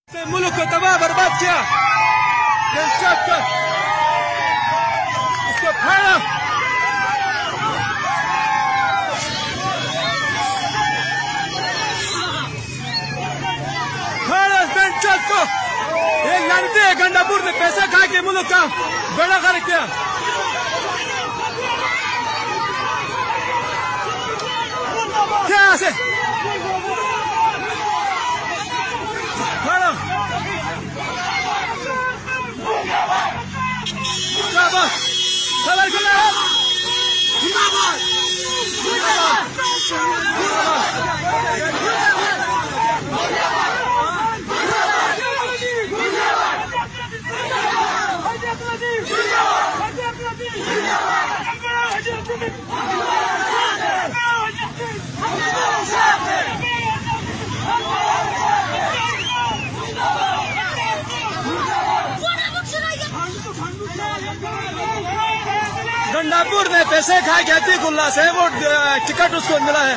मुल्क को तबाह बर्बाद किया, उसको फाड़ा। को ये लड़ते हैं गंडापुर में पैसा खा के मुल्क का बेड़ा गर्क किया। क्या से गंडापुर में पैसे खा के अतीकुल्ला से वो टिकट उसको मिला है।